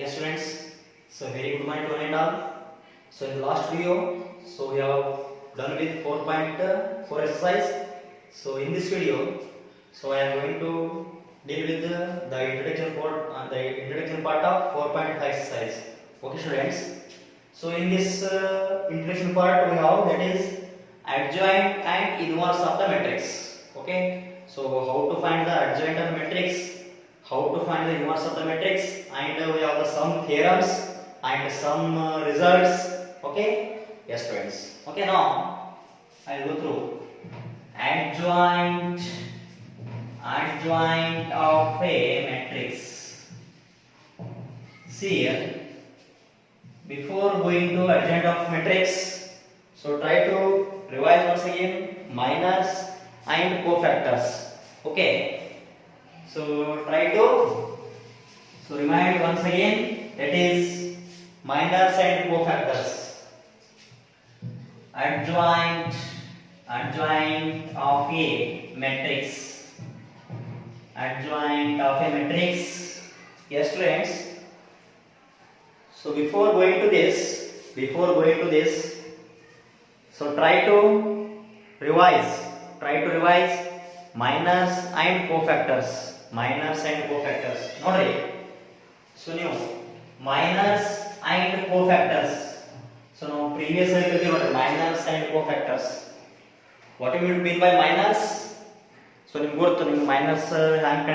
Yes students, so very good morning to one and all. So in the last video, so we have done with 4.4 exercise. So in this video, so I am going to deal with the introduction part of 4.5 exercise. Okay students. So in this introduction part we have, that is adjoint and inverse of the matrix. Okay. So how to find the adjoint of the matrix, how to find the inverse of the matrix, and we have the some theorems and some results. Okay. Yes friends. Okay, now I will go through adjoint of a matrix. See here, before going to adjoint of matrix, so try to revise once again minors and cofactors. Okay. So try to remind once again, that is minors and cofactors. Adjoint of a matrix. Adjoint of a matrix. Yes students. So before going to this, so try to revise minors and cofactors. Nodri. So new minors and cofactors. So now previous minors and cofactors. What do you mean by minors? So you go to minors and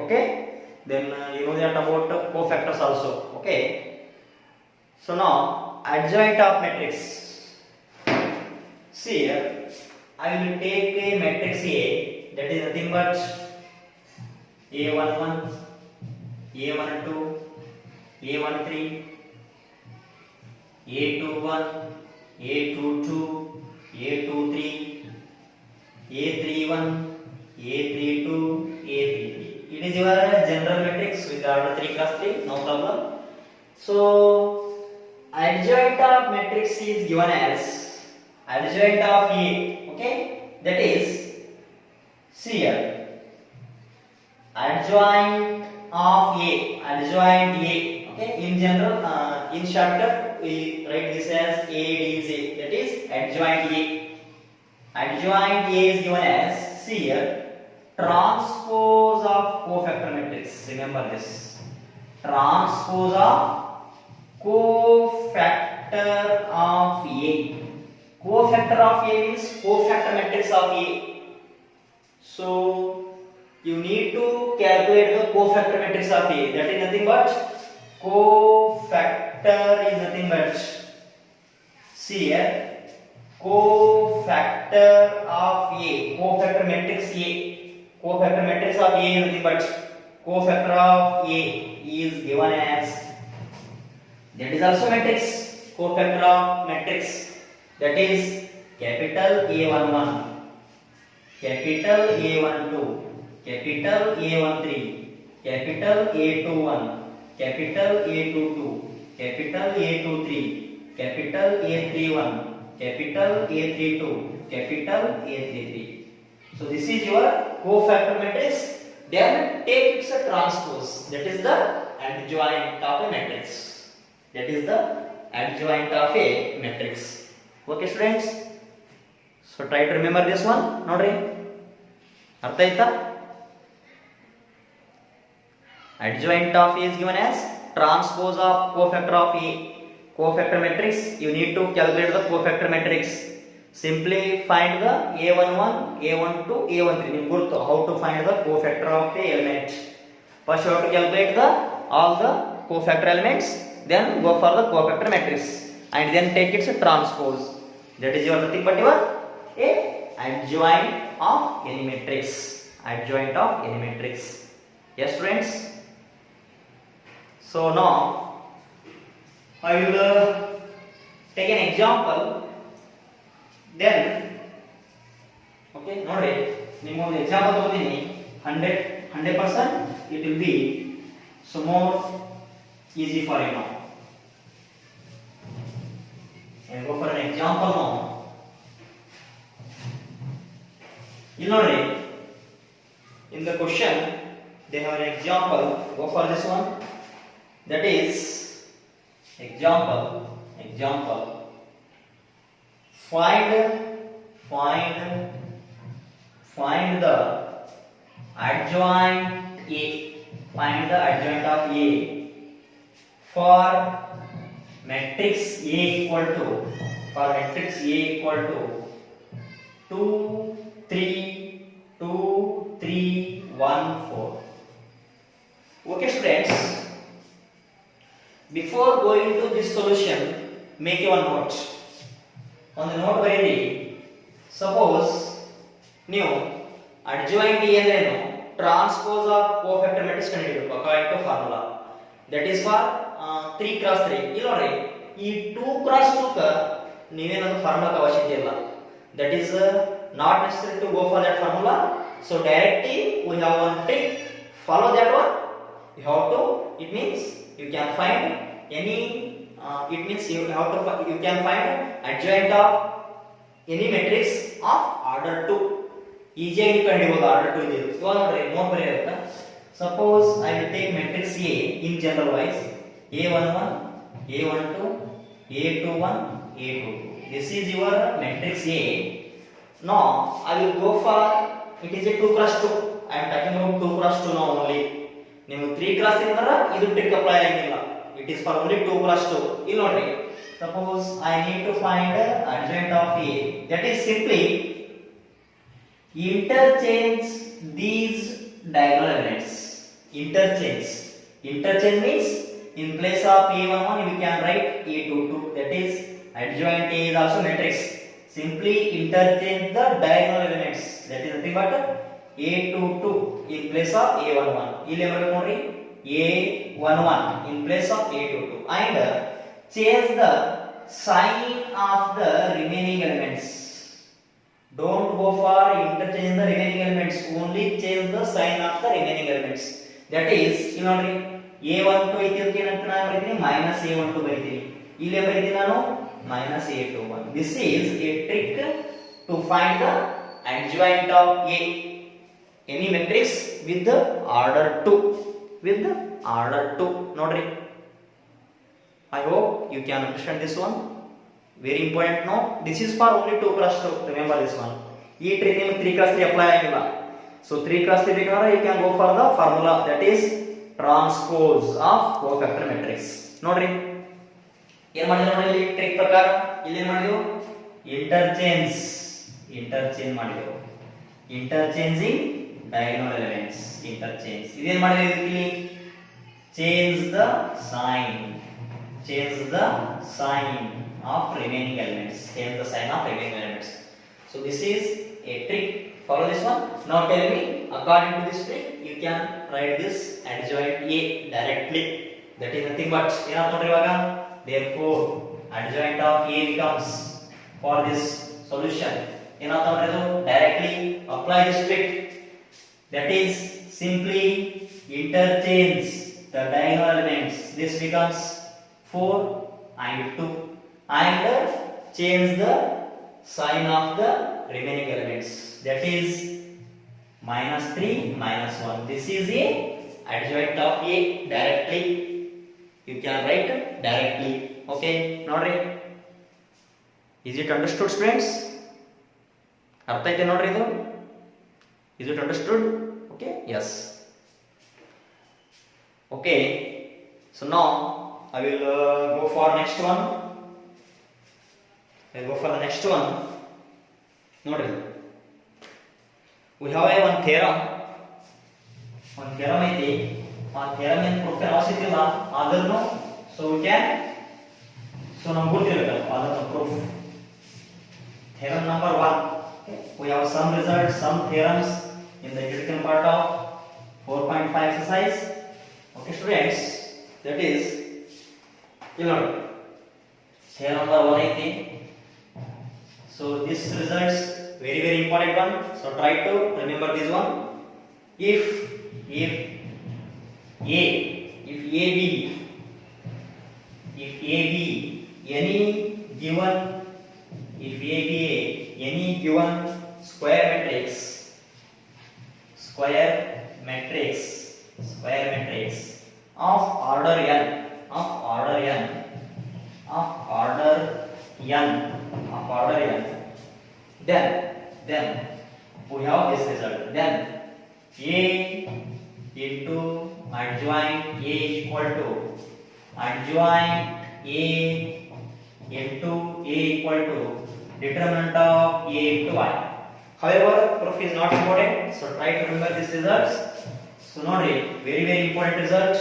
okay. Then you know that about cofactors also. Okay. So now adjoint of matrix. See here, I will take a matrix A, that is nothing but A11, A12, A13, A21, A22, A23, A31, A32, A33. It is your general matrix with order 3 cross 3, no problem. So adjoint of matrix is given as adjoint of A. Okay, that is, see here, adjoint of A. Okay, in general, in shortcut we write this as ADJ, that is adjoint A. Adjoint A is given as, see here, transpose of cofactor matrix. Remember this, transpose of cofactor of A. Cofactor of A means cofactor matrix of A. So you need to calculate the cofactor matrix of A. That is nothing but cofactor is nothing but, see here, cofactor of A, cofactor matrix A. Cofactor matrix of A is nothing but cofactor of A is given as, that is also matrix, cofactor of matrix, that is capital A11, capital A12, capital A13, capital A21, capital A22, capital A23, capital A31, capital A32, capital A33. So this is your cofactor matrix. Then take its a transpose, that is the adjoint of a matrix. That is the adjoint of a matrix. Okay students. So try to remember this one. Nodri. Artha aita? Adjoint of A is given as transpose of cofactor of A. Cofactor matrix, you need to calculate the cofactor matrix. Simply find the A11, A12, A13. How to find the cofactor of the element. First you have to calculate all the cofactor elements, then go for the cofactor matrix and then take its transpose. That is your nothing but your adjoint of any matrix. Adjoint of any matrix. Yes students. So now I will take an example. Then okay, nodri, nimmo example togidini 100%, it will be so more easy for you now. I will go for an example now. You know, in the question they have an example. Go for this one. That is example. Find the adjoint A. Find the adjoint of A for matrix A equal to 2 3 2 3 1 4. Okay students, before going to this solution, make your note. On the note ಬರೆಯಿರಿ. Suppose ನೀವು adjoint A ಅಂದ್ರೇನು, transpose of cofactor matrix ಕಂಡುಹಿಡಿಯಬೇಕು according to formula. That is for 3 cross 3. ಇಲ್ಲಿ ನೋಡಿ, ಈ 2 cross 2 ಕ ನೀವೇನದು formula ಅವಶ್ಯಕತೆ ಇಲ್ಲ. That is not necessary to go for that formula. So directly we have one trick. Follow that one. You have to. It means you can find any. You can find adjoint of any matrix of order 2. ಈಜಿಯಾಗಿ ಕಂಡುಹಿಡಿಯಬಹುದು order 2 ಇದೆ. ಇವಾಗ ನೋಡ್ರಿ note ಬರೆಯಬೇಕು. Suppose I will take matrix A in general wise. A11, A12, A21, A22. This is your matrix A. Now I will go for, it is a 2 cross 2. I am talking about 2 cross 2 now only. ನೀವು 3 cross ಇಂದರ ಇದು trick apply ಆಗಿಲ್ಲ. It is for only 2 cross 2. ಇಲ್ಲಿ ನೋಡ್ರಿ, suppose I need to find adjoint of A. That is simply interchange these diagonal elements. Interchange means in place of A11 you can write A22. That is adjoint A is also matrix. Simply interchange the diagonal elements. That is nothing but A22 in place of A11. ಇಲ್ಲಿ ಬರಬೇಕು ನೋಡಿ, A11 in place of A22 and change the sign of the remaining elements. Don't go for interchange the remaining elements, only change the sign of the remaining elements. That is, ಇಲ್ಲಿ ನೋಡಿ, A12 ಐತಿ ಅಂತ ನಾನು ಬರೀತೀನಿ, -A12 ಬರೀತೀನಿ. ಇಲ್ಲಿ ಬರೀತೀನಿ ನಾನು -A21. This is a trick to find the adjoint of A, any matrix with the order 2. Nodri, I hope you can understand this one. Very important note. This is for only 2 cross 2. Remember this one. Ee trick niಮಗೆ 3 cross 3 apply ಆಗಿಲ್ಲ. So 3 cross 3 ಬೇಕಂದ್ರೆ you can go for the formula, that is transpose of cofactor matrix. ನೋಡ್ರಿ ಏನು ಮಾಡಿದ್ರು ನೋಡಿ, ಇಲ್ಲಿ trick ಪ್ರಕಾರ ಇಲ್ಲಿ ಏನು ಮಾಡಿದ್ರು, interchange ಮಾಡಿದ್ರು. Interchanging diagonal elements. Interchange. ಇದೇನು ಮಾಡಿದ್ರು ಇಲ್ಲಿ, change the sign of remaining elements. So this is a trick. Follow this one. Now tell me, according to this trick, you can write this adjoint A directly. That is nothing but ಏನಾಯ್ತು ನೋಡ್ರಿ ಇವಾಗ. Therefore adjoint of A becomes, for this solution ಏನಾಯ್ತು ನೋಡ್ರಿ, ಇದು directly apply this trick. That is simply interchange the diagonal elements. This becomes 4 and 2 and change the sign of the remaining elements. That is -3 -1. This is a adjoint of A directly. You can write directly. Okay, nodri, is it understood students? ಅರ್ಥ ಐತೆ ನೋಡ್ರಿ ಇದು. Is it understood? Okay, yes. Okay, so now I will go for next one. I'll go for the next one. Nodri, we have one theorem ಐತಿ. ಆ theorem ಏನು proof ಅವಶ್ಯಕತೆ ಇಲ್ಲ ಆದ್ರೂ, so we can, so ನಮ್ಗೆ ಗೊತ್ತಿರಬೇಕು ಅದನ್ನ proof. Theorem number 1. We have some results, some theorems in the introduction part of 4.5 exercise. Okay students, that is, you know, theorem number 1 ಐತಿ. So this results very important one. So try to remember this one. If AB any given square matrix of order n of order n of order n of order n, then we have this result. Then a into adjoint a is equal to adjoint a into a equal to determinant of a into I. However, proof is not important, so try to remember these results. So nodri, very important result.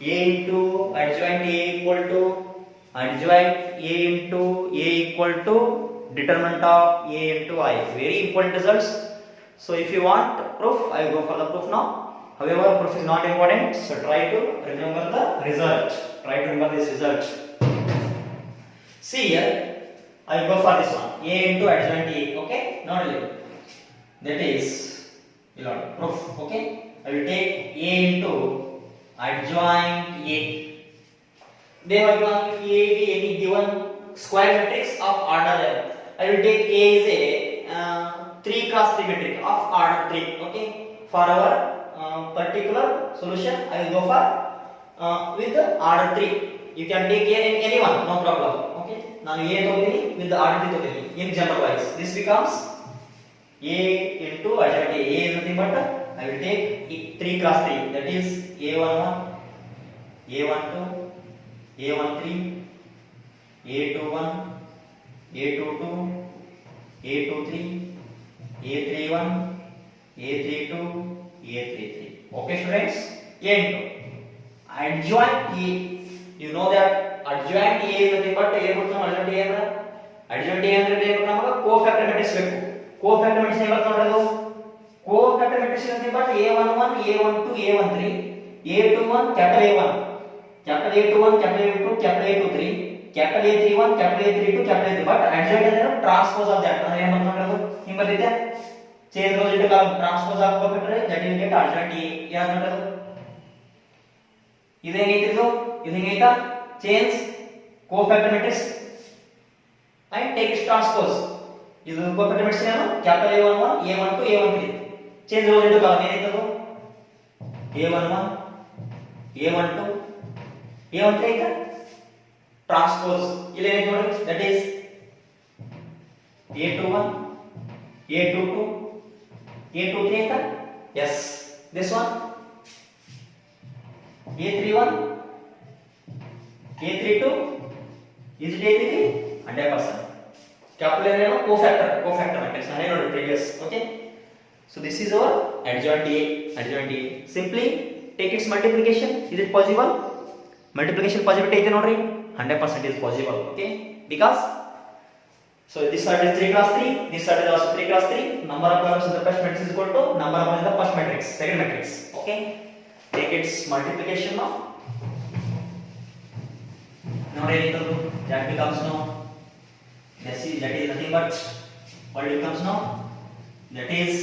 A into adjoint a equal to adjoint a into a equal to determinant of a into I. Very important results. So if you want proof, I will go for the proof now. However, proof is not important, so try to remember the result. Try to remember this result. See here, I will go for this one. A into adjoint A. Okay, not really. That is proof. Okay, I will take A into adjoint A. They have given if A be any given square matrix of order n. I will take A is a 3 cross 3 matrix of order 3. Okay, for our particular solution, I will go for with the order 3. You can take anyone, no problem. Okay, now A togini with the order 3 togini in general wise. This becomes A into adjoint A. A is nothing but I will take 3 cross 3. That is A11, A12, A13, A21, A22, A23, A31, A32, A33. Okay, students. A into adjoint A. You know that adjoint A is nothing but A ಕೊಡ್ತಾನೆ adjoint A ಅಂದ್ರೆ adjoint A ಅಂದ್ರೆ ಬೇಕು ನಮಗೆ cofactor matrix ಬೇಕು. Cofactor matrix ಏನು ಬರ್ತದೆ ನೋಡೋದು? Cofactor matrix nothing but A11, A12, A13, A21, capital A1, capital A21, capital A22, capital A23, capital A31, capital A32, capital A3. But adjoint ಅಂದ್ರೆ transpose of that. ಅಂದ್ರೆ ಏನು ಬರ್ತದೆ ನೋಡೋದು? ಹಿಂಗೆ ಬರ್ತಿದೆ. Change rows into column transpose ಹಾಕಬೇಕಾದ್ರೆ that will get adjoint A. ಯಾರು ನೋಡೋದು? ಇದು ಹೆಂಗೈತಿದು? ಇದು ಹೆಂಗೈತಾ? Change cofactor matrix and take its transpose. ಇದು ಕೋಫ್ಯಾಕ್ಟರ್ ಮ್ಯಾಟ್ರಿಕ್ಸ್ ಏನು? Capital A11, A12, A13. Change rows into column ಏನಿತ್ತು? A11, A12, A13 ಐತಾ? ಟ್ರಾನ್ಸ್ಪೋಸ್ ಇಲ್ಲಿ ಏನೈತೆ ನೋಡಿ? That is A21, A22, A23 ಐತಾ? Yes. This one A31, A32, is it A33? 100%. Capital ಏನು? Cofactor matrix. I know the previous. Okay. So this is our adjoint A. Simply take its multiplication. Is it possible? Multiplication possibility ಐತೆ ನೋಡ್ರಿ. 100% is possible. Okay. Because so this side is 3 cross 3. This side is also 3 cross 3. Number of columns in the first matrix is equal to number of columns in the first matrix, second matrix. Okay. Take its multiplication now. Now that becomes now. Let's see, that is nothing but what becomes now? That is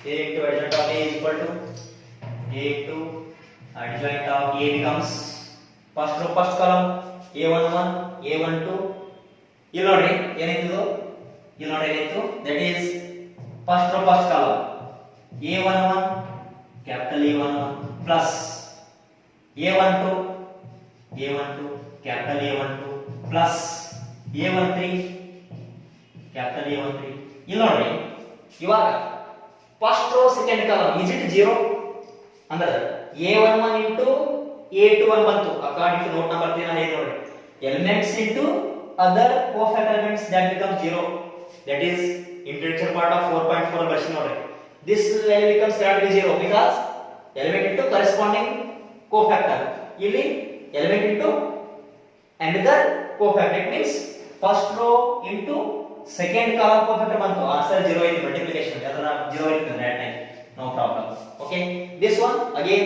A into adjoint of A is equal to A into adjoint of A becomes first row first column A11, A12. ಇಲ್ಲಿ ನೋಡ್ರಿ ಏನಿತ್ತು? ಇಲ್ಲಿ ನೋಡಿ ಏನಿತ್ತು? That is first row first column A11, capital A11 plus A12, capital A12 plus A13, capital A13. ಇಲ್ಲಿ ನೋಡಿ ಇವಾಗ first row second column is it 0 ಅಂದ್ರೆ A11 into A21 ಬಂತು ಅಕಾರ್ಡಿಂಗ್ ಟು ನೋಟ್ ನಂಬರ್ 3 ನಾನು ಹೇಳಿದೆ ನೋಡಿ elements into other cofactor elements that becomes 0. That is introduction part of 4.4 version ನೋಡಿ. This value becomes cannot be 0 because element into corresponding cofactor. ಇಲ್ಲಿ element into another cofactor. It means first row into second column cofactor ಬಂತು. Answer 0 is multiplication. ಅದರ 0 is that time. No problem. Okay. This one again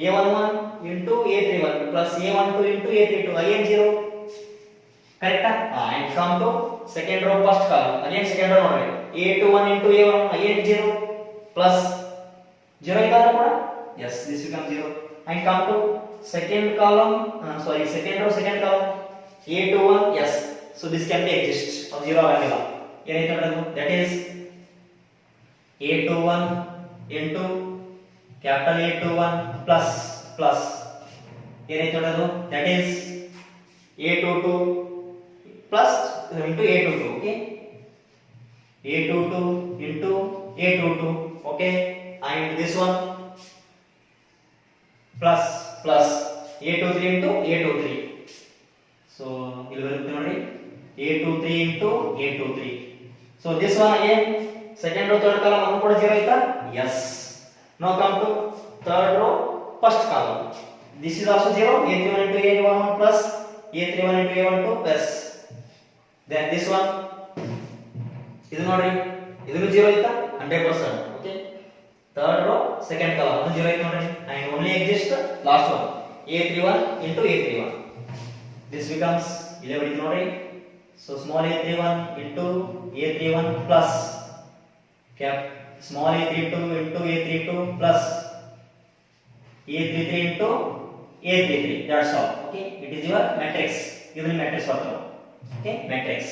A11 into A31 plus A12 into A32 again 0. Correct? And come to second row first column again second row ನೋಡಿ A21 into A1 again 0 plus 0 ಇದಲ್ಲ ಕೂಡ yes this becomes 0 and come to second column second row second column A21 yes so this can be exist of 0 ಆಗಲ್ಲ ಏನೈತೆ ನೋಡೋದು that is A21 into capital A21 plus ಏನೈತೆ ನೋಡೋದು that is A22 plus into A22 okay A22 into A22 okay and this one plus A23 into A23 so ಇಲ್ಲಿ ಬರುತ್ತೆ ನೋಡಿ A23 into A23 so this one again second row third column ಅನ್ನು ಕೂಡ 0 ಆಯ್ತಾ yes now come to third row first column this is also 0 A31 into A11 plus A31 into A12 plus then this one ಇದು ನೋಡ್ರಿ ಇದು 0 ಆಯ್ತಾ 100% okay third row second column ಅದು 0 ಆಯ್ತು ನೋಡ್ರಿ and only exist last one A31 into A31 this becomes 11 ಇದು ನೋಡ್ರಿ so small A31 into A31 plus cap small A32 into A32 plus A33 into A33 that's all okay it is your matrix given matrix also okay matrix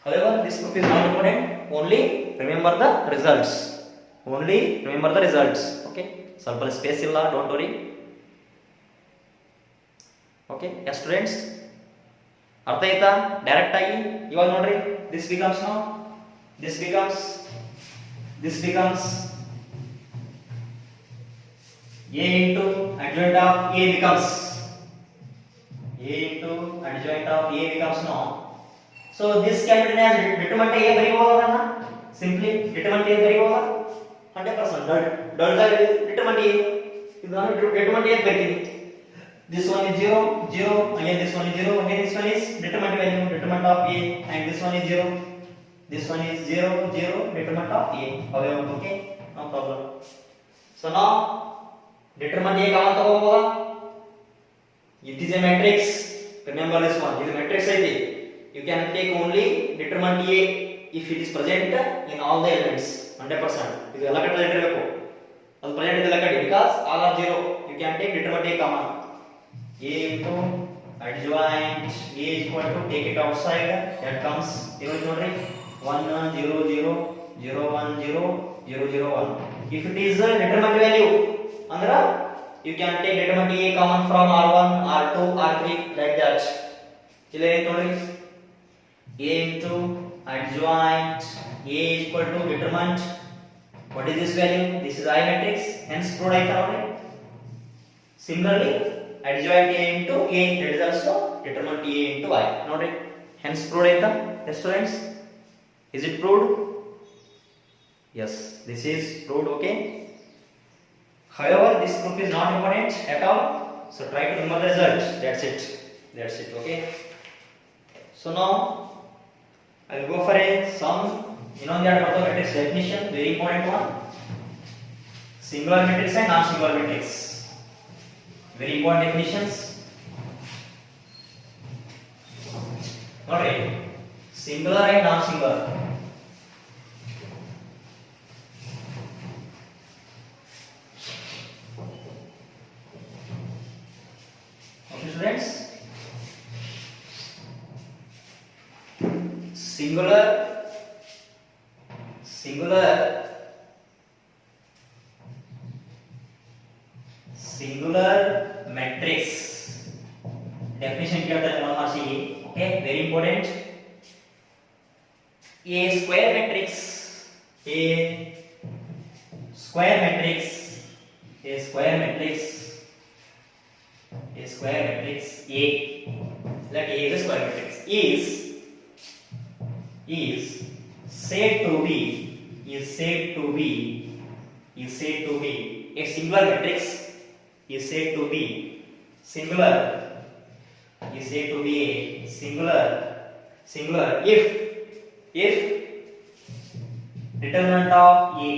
however this group is not important only remember the results okay ಸ್ವಲ್ಪ space illa don't worry okay yes students ಅರ್ಥ ಆಯ್ತಾ direct ಆಗಿ ಇವಾಗ ನೋಡ್ರಿ this becomes a into adjoint of a becomes no so this can be written as determinant a ಬರೀಬಹುದಾ simply determinant a ಬರೀಬಹುದಾ 100% delta determinant a ಇದು ನಾನು determinant a ಬರೀತೀನಿ this one is 0 again this one is 0 again this one is determinant value determinant of a and this one is 0 determinant of a however okay no problem so now determinant a common ತಗೋಬಹುದಾ it is a matrix remember this one ಇದು matrix ಐತಿ you can take only determinant a if it is present in all the elements 100% ಇದು ಎಲ್ಲ ಕಡೆ ಇರಬೇಕು ಅದು present ಇದೆಲ್ಲ ಕಡೆ because all are 0 you can take determinant a common a into adjoint a is equal to take it outside that comes here ನೋಡ್ರಿ 1 0 0 0 1 0 0 0 1 if it is a determinant value andra you can take determinant a common from r1 r2 r3 like that ಇಲ್ಲಿ ಏನು ನೋಡ್ರಿ a into adjoint a is equal to determinant what is this value this is I matrix hence proved ಆಯ್ತಾ ನೋಡ್ರಿ similarly adjoint a into a that is also determinant a into I ನೋಡ್ರಿ hence proved ಆಯ್ತಾ yes students is it proved yes this is proved okay however this group is not important at all so try to remember the result that's it okay so now I will go for a sum ಇನ್ನೊಂದು ಎರಡು ಬರ್ತಾವೆ matrix definition very important one singular matrix and non singular matrix very important definitions alright singular and non singular okay students singular matrix definition ಕೇಳ್ತಾರೆ ಒಂದು ಮಾರ್ಕ್ಸಿಗೆ okay very important a square matrix a square matrix a let a is a square matrix is said to be a singular matrix is said to be singular if determinant of a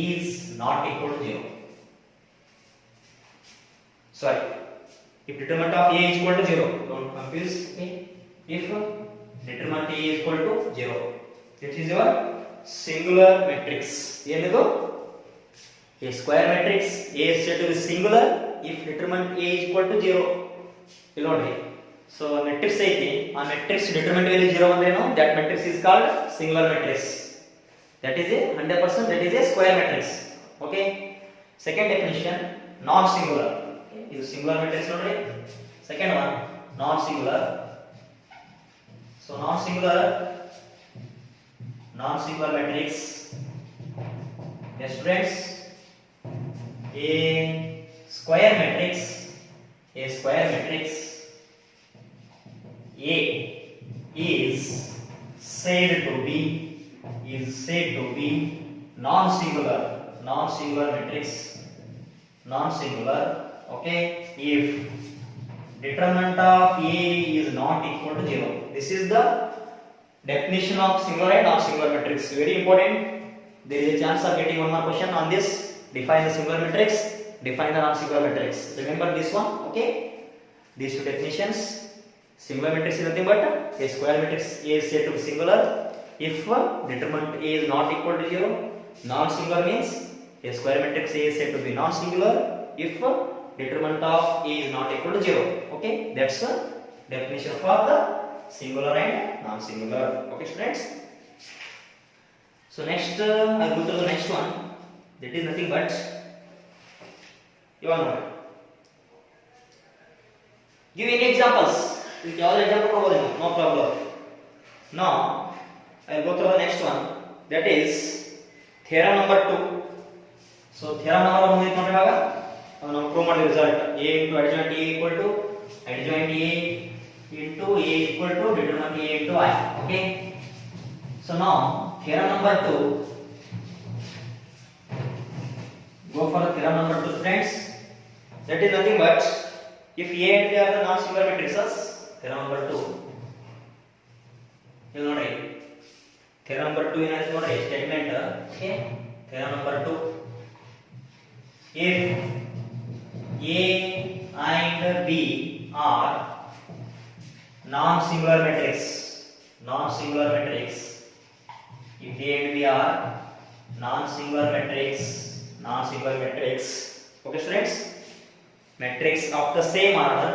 is not equal to 0 sorry if determinant of a is equal to 0 don't confuse okay if determinant a is equal to 0 it is your singular matrix ಏನಿದು a square matrix a is said to be singular if determinant a is equal to 0 ಇಲ್ಲಿ ನೋಡ್ರಿ so matrix ಐತಿ ಆ matrix determinant value 0 ಅಂದ್ರೇನು that matrix is called singular matrix that is a 100% that is a square matrix okay Second definition, non singular. Okay, ಇದು singular matrix ನೋಡ್ರಿ. Second one, non singular. So non singular matrix. Yes students, a square matrix A is said to be non-singular matrix, non-singular. Okay, if determinant of A is not equal to 0. This is the definition of singular and non-singular matrix. Very important. There is a chance of getting one more question on this. Define the singular matrix, define the non-singular matrix. Remember this one. Okay, these two definitions. Singular matrix is nothing but a square matrix A is said to be singular if determinant A is not equal to 0. Non-singular means a square matrix A is said to be non-singular if determinant of A is not equal to 0. Okay, that's the definition for the singular and non-singular. Okay students, so next I'll go to the next one. That is nothing but you all know. Give any examples. You all example probably no problem. Now I'll go to the next one. That is theorem number 2. So theorem number 1 is notivaga ನಾವು prove ಮಾಡಿದ result A into adjoint A equal to adjoint A into A equal to determinant A into I. Okay, so now theorem number 2, go for the theorem number 2 friends. That is nothing but if A and B are the non-singular matrices, theorem number 2 you know right. Theorem number 2 is not a statement. Okay, theorem number 2, if A and B are non-singular matrix, if A and B are non-singular matrix. Okay students, matrix of the same order,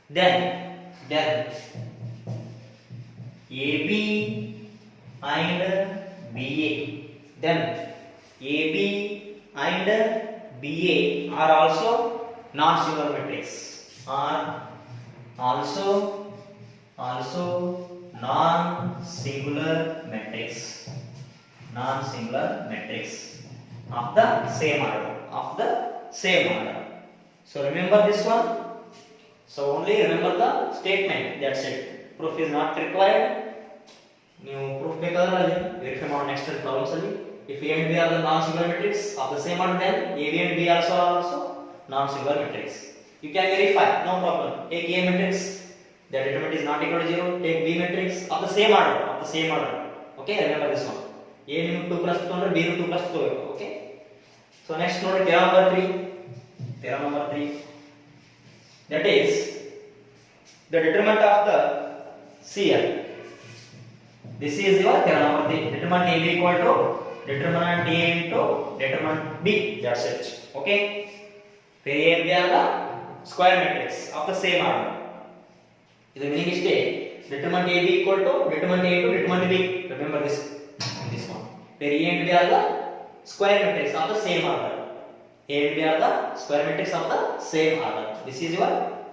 then AB and BA, are also non-singular matrix, non-singular matrix of the same order. So remember this one. So only remember the statement, that's it. Proof is not required. ನೀವು proof ಬೇಕಾದ್ರೆ verify ಮಾಡೋ next problems ಅಲ್ಲಿ. If A and B are the non-singular matrix of the same order, then AB and B are also non-singular matrix. You can verify, no problem. Take A matrix, the determinant is not equal to 0. Take B matrix of the same order. Okay, remember this one. A ನಿಮಗೆ 2 plus ತಗೊಂಡ್ರೆ B ನು 2 plus ತಗೋಬೇಕು. Okay, so next ನೋಡಿ theorem number 3. That is the determinant of the CL. This is your theorem number 3. Determinant A equal to determinant A into determinant B. That's it. Okay, A and B are the square matrix of the same order. The meaning is determinant A equal to determinant A into determinant B. Remember this one. Where A and B are the square matrix of the same order. A and B are the square matrix of the same order. This is your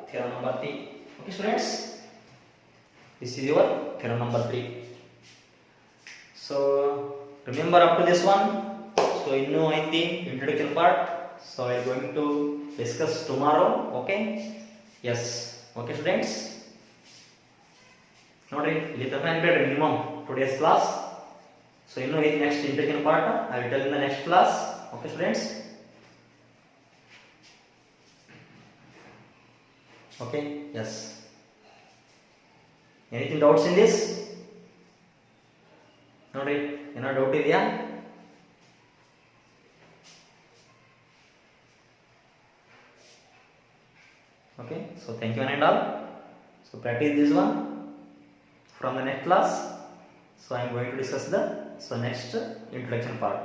theorem number 3. Okay students, this is your theorem number 3. So remember up to this one. So innu aiti introduction part. So I am going to discuss tomorrow. Okay, yes. Okay students, nodri ಇಲ್ಲಿ ತನಕ ಅನ್ಬೇಡ್ರಿ minimum today's class. So innu ಐತಿ next introduction part I will tell in the next class. Okay students, okay, yes. Anything doubts in this? ನೋಡಿ ಏನೋ doubt ಇದೆಯಾ? Okay, so thank you one and all. So practice this one from the next class. So I am going to discuss the next introduction part.